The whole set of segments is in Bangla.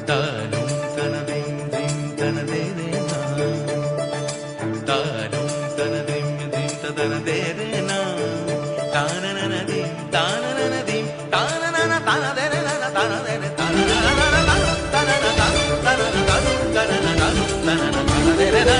তানুম তানাদিম দিম তানাদেরে না, তানুম তানাদিম দিম তানাদেরে না, তানানানাদিম তানানানাদিম তানানানা তানাদেরে না তানাদেরে তানানানা তানানা তানুম তানানা তানুম তানানা তানুম তানানা তানাদেরে না।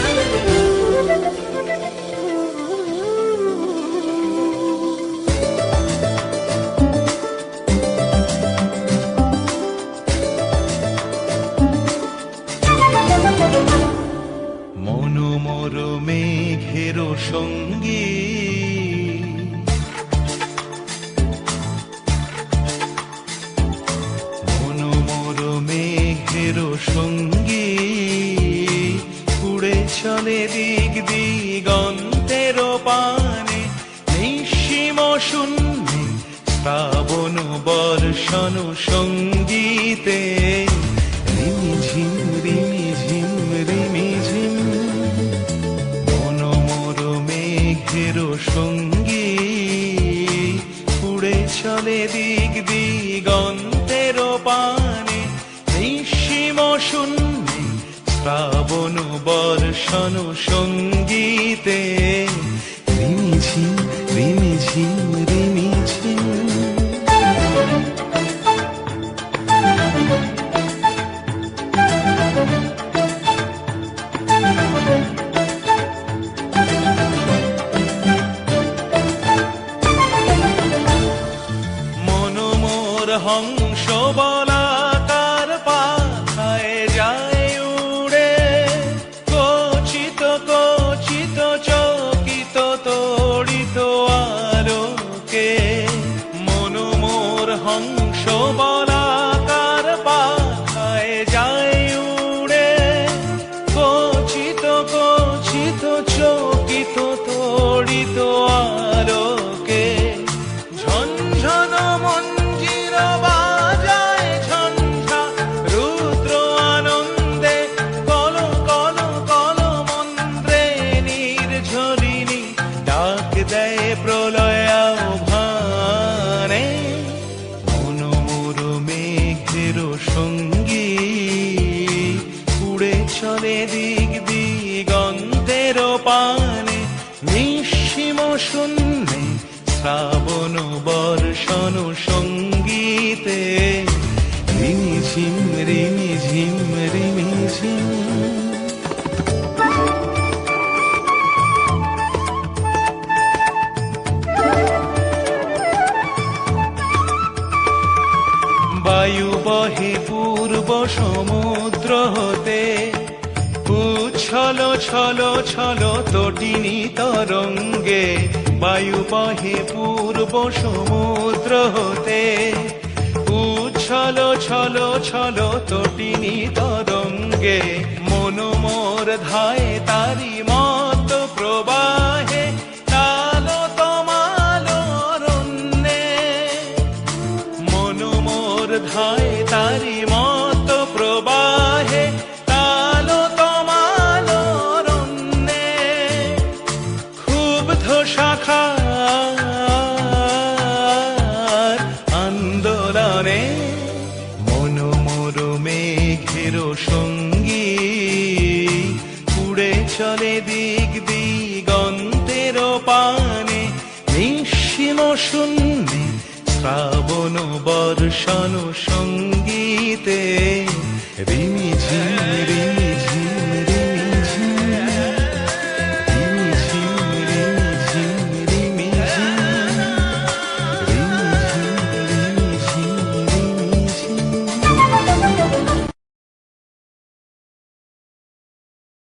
মনোমর মেঘের সঙ্গী, মনোমর মেঘের সঙ্গী, উড়ে চলে দিক দিগন্তের পানে, নিঃসীম শূন্যে শ্রাবণ বর্ষণ সঙ্গীতে, রিমিঝিম রিমিঝিম রিমিঝিম। মনোমর মেঘের সঙ্গী, উড়ে চলে দিক দিগন্তের পানে, নিঃসীম শূন্যে শ্রাবণ বর্ষণ সঙ্গীতে, রিমিঝিম রিমিঝিম রিমিঝিম। মনোমর হংস বলাকার পাখায় যায় উড়ে, কচিত কচিত চকিত তড়িত আলোকে। মনোমর হংস বলাকার পাখায় যায় উড়ে, কচিত কচিত চকিত তড়িত আলোকে। ঝনঝন মঞ্জির বাজায় ঝঞ্ঝা, রুদ্র আনন্দে কল কল কল মন্ত্রে, নির্ঝরিণী ডাক দেয় প্রলয় আহ্বানে। মনোমর মেঘের সঙ্গী, উড়ে চলে দিক দিগন্তের পানে, নিঃসীম শূন্যে শ্রাবণ বর্ষণ সঙ্গীতে, রিমিঝিম রিমিঝিম রিমিঝিম। বায়ু বহে পূর্ব সমুদ্র হতে, উচ্ছল ছল ছল তটিনী তরঙ্গে। বায়ু বহে পূর্ব সমুদ্র হতে, উচ্ছল ছল ছল তটিনী তরঙ্গে। মনোমর ধায় তারি মত প্রবাহে, কালো তমাল অরণ্যে। মনোমর ধায় তারি মত প্রবাহে, কালো তমাল অরণ্যে। ক্ষুব্ধ শাখার আন্দোলনে, মনোমর মেঘের সঙ্গী, উড়ে চলে দিক দিগন্তের পানে, নিঃসীম শূন্যে শ্রাবণ বর্ষণ সঙ্গীতে,